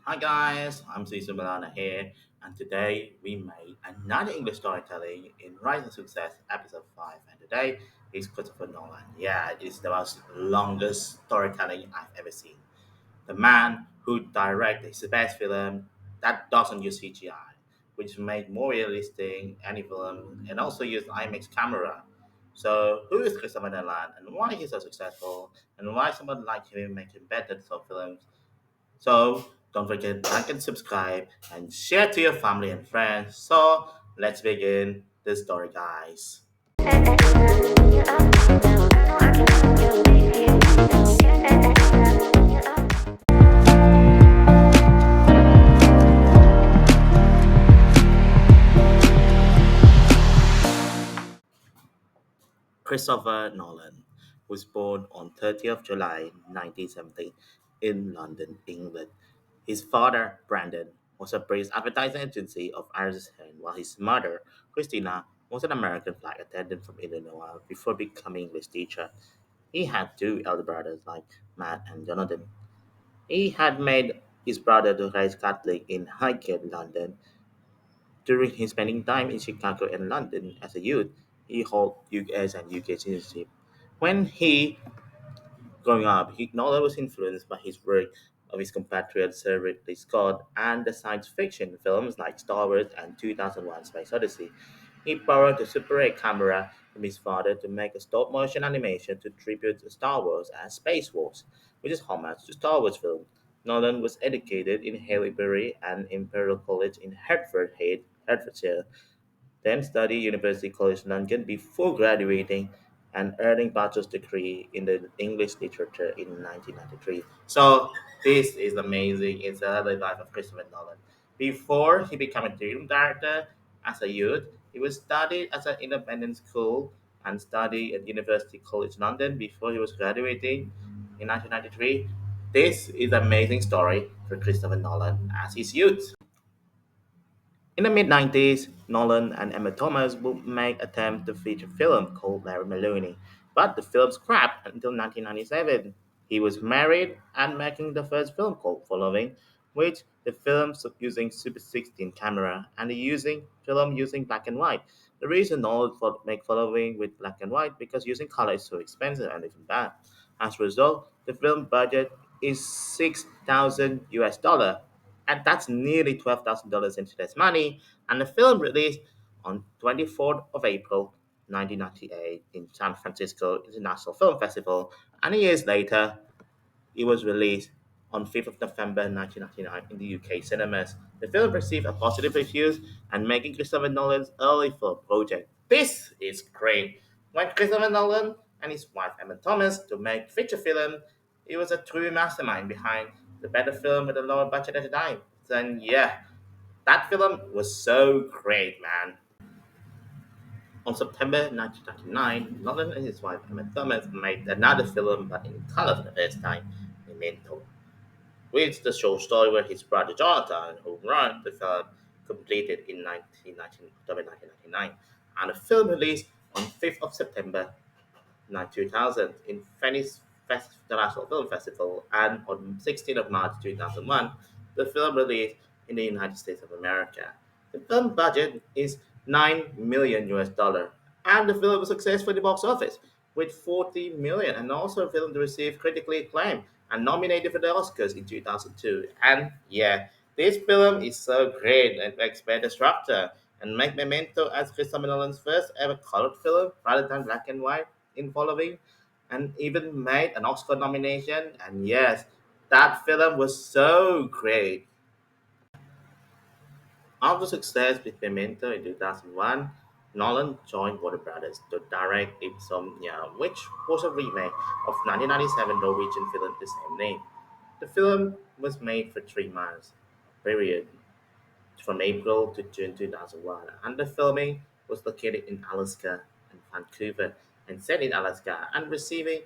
Hi guys, I'm Cesar Milana here, and today we made another English storytelling in Rise and Success episode 5. And today is Christopher Nolan. Yeah, it's the most longest storytelling I've ever seen. The man who directed his best film that doesn't use CGI, which made more realistic any film and also used IMAX camera. So, who is Christopher Nolan and why he's so successful and why someone like him making better short films? So don't forget to like and subscribe and share to your family and friends. So let's begin the story, guys. Christopher Nolan was born on 30th July 1970 in London, England. His father, Brandon, was a British advertising agency of Ireland, while his mother, Christina, was an American flight attendant from Illinois before becoming English teacher. He had two elder brothers like Matt and Jonathan. He had made his brother to raise Catholic in Highgate, London. During his spending time in Chicago and London as a youth, he held US and UK citizenship. When he growing up, he not only was influenced by his work of his compatriot Sir Ridley Scott and the science fiction films like Star Wars and 2001 Space Odyssey. He borrowed the Super 8 camera from his father to make a stop motion animation to tribute to Star Wars and Space Wars, which is homage to Star Wars film. Nolan was educated in Haileybury and Imperial College in Hertford Head, Hertfordshire, then studied University College London before graduating and earning bachelor's degree in the English literature in 1993. So this is amazing. It's another life of Christopher Nolan. Before he became a film director as a youth, he was studied at an independent school and studied at University College London before he was graduating in 1993. This is an amazing story for Christopher Nolan as his youth. In the mid-90s, Nolan and Emma Thomas would make attempt to feature film called Larry Maloney, but the film scrapped until 1997. He was married and making the first film called Following, which the film using Super 16 camera and the using film using black and white. The reason Nolan make Following with black and white because using color is so expensive and even bad. As a result, the film budget is 6,000 US dollar, and that's nearly $12,000 in today's money. And the film released on 24th of April 1998 in San Francisco International Film Festival, and years later, it was released on 5th of November 1999 in the UK cinemas. The film received a positive reviews and making Christopher Nolan's early film project. This is great. When Christopher Nolan and his wife Emma Thomas to make feature film, he was a true mastermind behind the better film with a lower budget at the time. Then yeah, that film was so great, man. On September 1999, Nolan and his wife Emma Thomas made another film but in color for the first time, Memento, which the short story where his brother Jonathan, who wrote the film, completed in 1999, and the film released on 5th of September 2000 in Venice International Film Festival, and on 16th of March 2001, the film released in the United States of America. The film budget is 9 million US dollar, and the film was successful in the box office with 40 million, and also a film to receive critically acclaim and nominated for the Oscars in 2002. And yeah, this film is so great and makes better structure and make Memento as Christopher Nolan's first ever colored film rather than black and white in following, and even made an Oscar nomination. And yes, that film was so great. After success with Memento in 2001, Nolan joined Warner Brothers to direct Insomnia, which was a remake of 1997 Norwegian film the same name. The film was made for 3 months period from April to June 2001, and the filming was located in Alaska and Vancouver and set in Alaska and receiving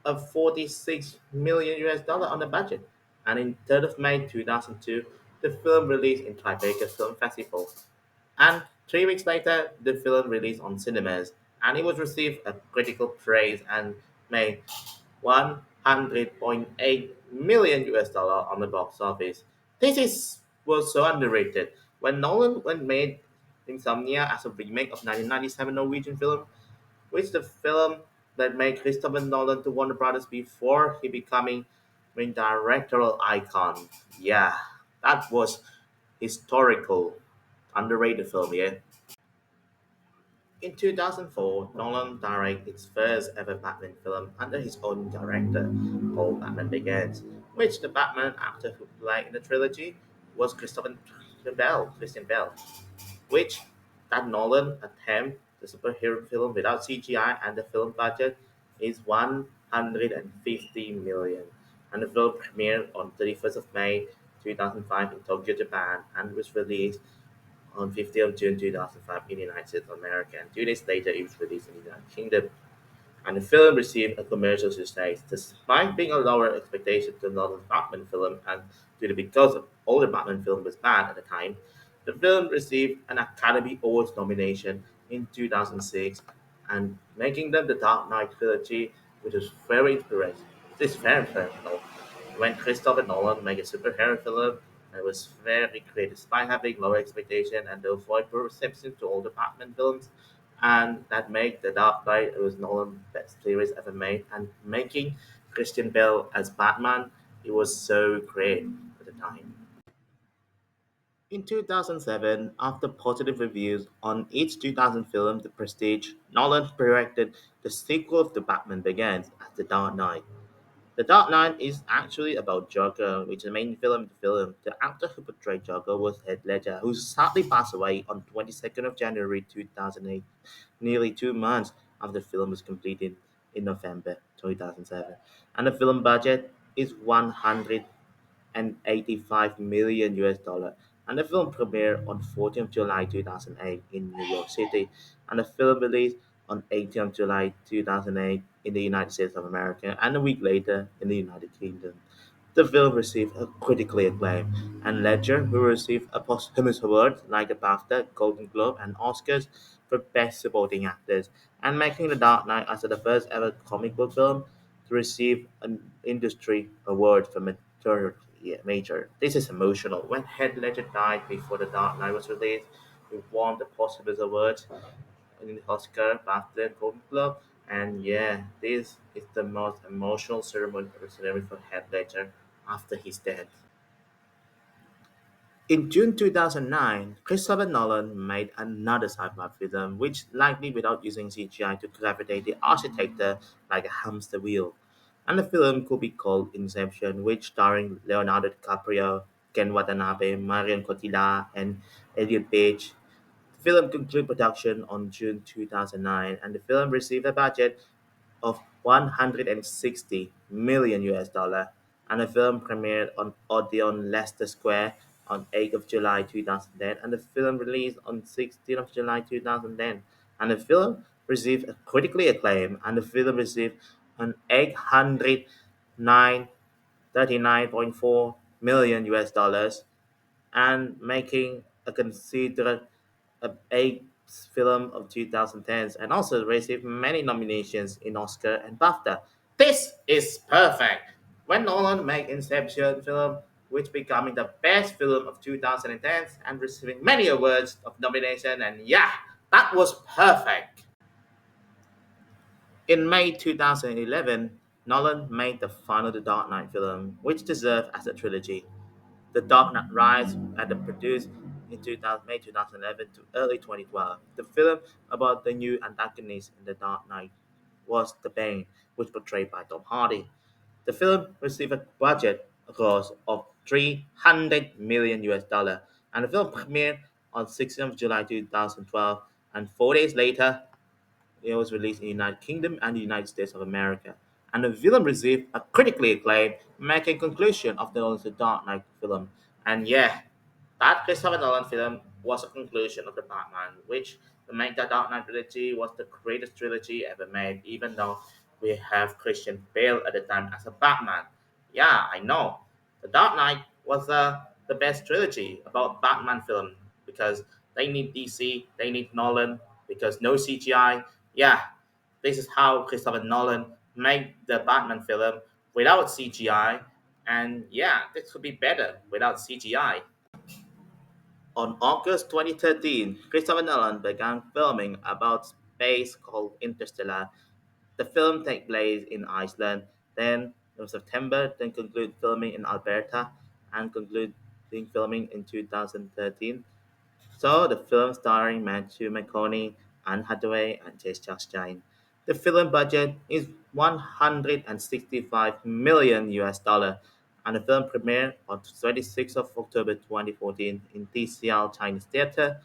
a 46 million US dollar on the budget. And in 3rd of May 2002, the film released in Tribeca Film Festival. And 3 weeks later, the film released on cinemas, and it was received a critical praise and made 100.8 million US dollar on the box office. Was so underrated. When made Insomnia as a remake of 1997 Norwegian film, which the film that made Christopher Nolan to Warner Brothers before he becoming main directorial icon. Yeah, that was historical, underrated film. Yeah. In 2004, Nolan directed his first ever Batman film under his own director, called Batman Begins, which the Batman actor who played in the trilogy was Christian Bell, which that Nolan attempt the superhero film without CGI and the film budget is 150 million. And the film premiered on 31st of May 2005 in Tokyo, Japan, and was released on 15th of June 2005 in the United States of America. And 2 days later, it was released in the United Kingdom. And the film received a commercial success, despite being a lower expectation to another Batman film, and due to because of older Batman film was bad at the time. The film received an Academy Awards nomination in 2006, and making them the Dark Knight trilogy, which is very inspirational. It is very inspirational. When Christopher Nolan made a superhero film, it was very great, despite having lower expectation and the avoid poor reception to all the Batman films, and that made The Dark Knight it was Nolan's best series ever made, and making Christian Bale as Batman, it was so great at the time. In 2007, after positive reviews on each 2000 film, The Prestige, Nolan directed the sequel of The Batman Begins as The Dark Knight. The Dark Knight is actually about Joker, which is the main villain of the film. The actor who portrayed Joker was Heath Ledger, who sadly passed away on 22nd of January 2008, nearly 2 months after the film was completed in November 2007. And the film budget is 185 million US dollar. And the film premiered on 14th July 2008 in New York City, and the film released on 18th July 2008 in the United States of America, and a week later in the United Kingdom. The film received a critically acclaim, and Ledger, who received a posthumous award like the BAFTA, Golden Globe, and Oscars for Best Supporting Actors, and making The Dark Knight as the first ever comic book film to receive an industry award for major. This is emotional. When Heath Ledger died before The Dark Knight was released, he won the posthumous awards in the Oscar, BAFTA, and Golden Globe. And yeah, this is the most emotional ceremony for Heath Ledger after his death. In June 2009, Christopher Nolan made another sci-fi film, which likely without using CGI to gravitate the architecture like a hamster wheel. And the film could be called Inception, which starring Leonardo DiCaprio, Ken Watanabe, Marion Cotillard, and Elliot Page. The film concluded production on June 2009, and the film received a budget of 160 million US dollar, and the film premiered on Odeon Leicester Square on 8th of July 2010, and the film released on 16th of July 2010, and the film received a critically acclaim, and the film received an 839.4 million US dollars, and making a considered a film of 2010s, and also received many nominations in Oscar and BAFTA. This is perfect. When Nolan made Inception film, which becoming the best film of 2010s and receiving many awards of nomination, and yeah, that was perfect. In May 2011, Nolan made the final The Dark Knight film, which deserved as a trilogy. The Dark Knight Rises and the produced in 2000, May 2011 to early 2012. The film about the new antagonist in The Dark Knight was the Bane, which portrayed by Tom Hardy. The film received a budget cost of 300 million US dollar, and the film premiered on 16th of July 2012, and 4 days later it was released in the United Kingdom and the United States of America, and the film received a critically acclaimed, making conclusion of the Nolan's The Dark Knight film. And yeah, that Christopher Nolan film was a conclusion of the Batman, which the main The Dark Knight trilogy was the greatest trilogy ever made, even though we have Christian Bale at the time as a Batman. Yeah, I know. The Dark Knight was the best trilogy about Batman film because they need DC, they need Nolan because no CGI. Yeah, this is how Christopher Nolan made the Batman film without CGI, And yeah, this could be better without CGI. On August 2013, Christopher Nolan began filming about space called Interstellar. The film takes place in Iceland, then in September, then conclude filming in Alberta, and concluding filming in 2013. So the film starring Matthew McConaughey, Anne Hathaway, and Jess Chastain. The film budget is 165 million US dollar, and the film premiered on 26th of October 2014 in TCL Chinese Theatre,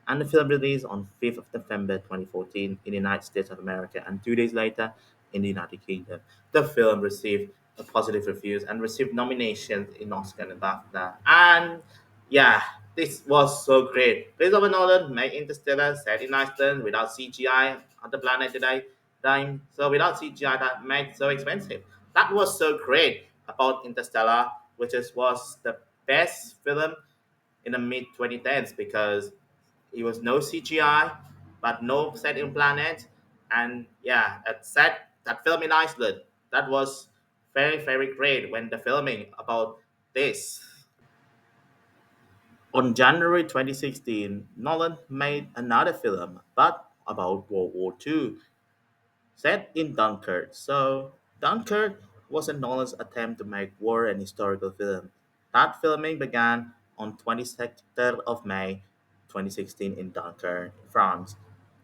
and the film released on 5th of November 2014 in the United States of America and 2 days later in the United Kingdom. The film received positive reviews and received nominations in Oscar and BAFTA. And yeah, this was so great. Christopher Nolan made Interstellar set in Iceland without CGI on the planet today. Time. So without CGI that made so expensive. That was so great about Interstellar, was the best film in the mid 2010s because it was no CGI, but no set in planet, and yeah, it set that film in Iceland. That was very great when the filming about this. On January 2016, Nolan made another film, but about World War II, set in Dunkirk. So, Dunkirk was a Nolan's attempt to make war an historical film. That filming began on 22nd of May 2016 in Dunkirk, France,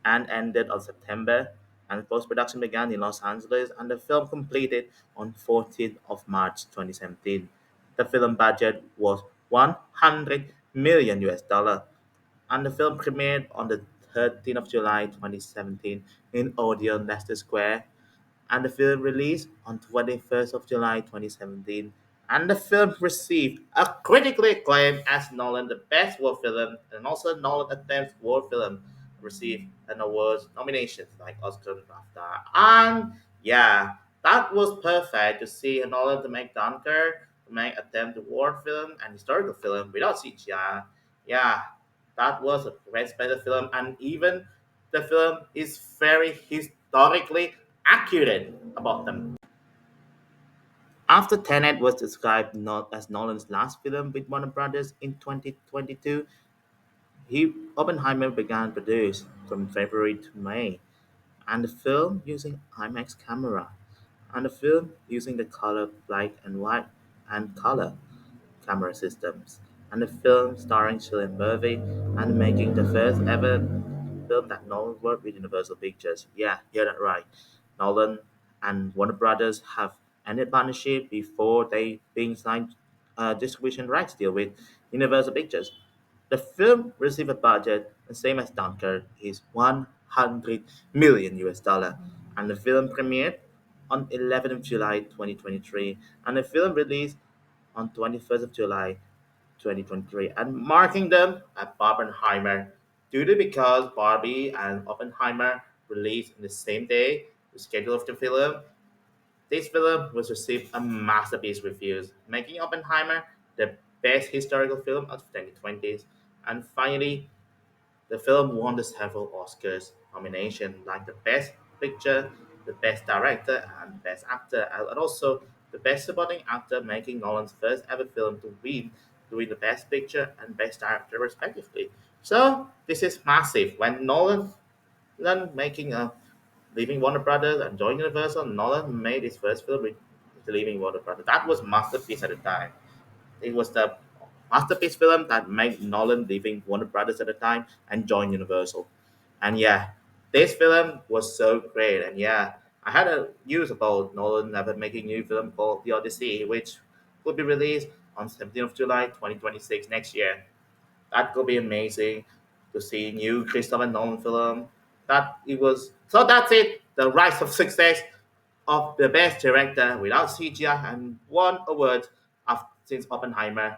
and ended on September. And post production began in Los Angeles, and the film completed on 14th of March 2017. The film budget was 100 million US dollar, and the film premiered on the 13th of July 2017 in Odeon Leicester Square, and the film released on 21st of July 2017. And the film received a critically acclaimed as Nolan the best war film, and also Nolan attempts war film received an awards nominations like Oscar and BAFTA. And yeah, that was perfect to see Nolan to make Dunkirk, to make attempt to war film and historical film without CGI. Yeah, that was a great special film, and even the film is very historically accurate about them. After Tenet was described not as Nolan's last film with Warner Brothers in 2022, Oppenheimer began produced from February to May, and the film using IMAX camera, and the film using the color black and white and color camera systems, and the film starring Cillian Murphy and making the first ever film that Nolan worked with Universal Pictures. Yeah, you're that right. Nolan and Warner Brothers have ended partnership before they being signed distribution rights deal with Universal Pictures. The film received a budget the same as Dunkirk is 100 million US dollar, and the film premiered on 11th of July 2023, and the film released on 21st of July 2023, and marking them at Oppenheimer due to because Barbie and Oppenheimer released in the same day, the schedule of the film. This film was received a masterpiece reviews, making Oppenheimer the best historical film of the 2020s. And finally, the film won the several Oscars nominations, like the Best Picture, the Best Director, and Best Actor, and also the Best Supporting Actor, making Nolan's first ever film to win the Best Picture and Best Director, respectively. So this is massive. When Nolan making a leaving Warner Brothers and joining Universal, Nolan made his first film with leaving Warner Brothers. That was masterpiece at the time. It was the masterpiece film that made Nolan leaving Warner Brothers at the time and join Universal. And yeah, this film was so great. And yeah, I had a news about Nolan ever making a new film called The Odyssey, which will be released on 17th of July 2026 next year. That could be amazing to see new Christopher Nolan film. That it was so that's it. The rise of success of the best director without CGI and won award since Oppenheimer.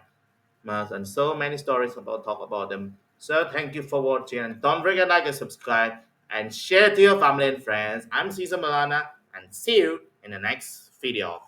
And so many stories about talk about them. So thank you for watching and don't forget to like and subscribe and share to your family and friends. I'm Cesar Milana and see you in the next video.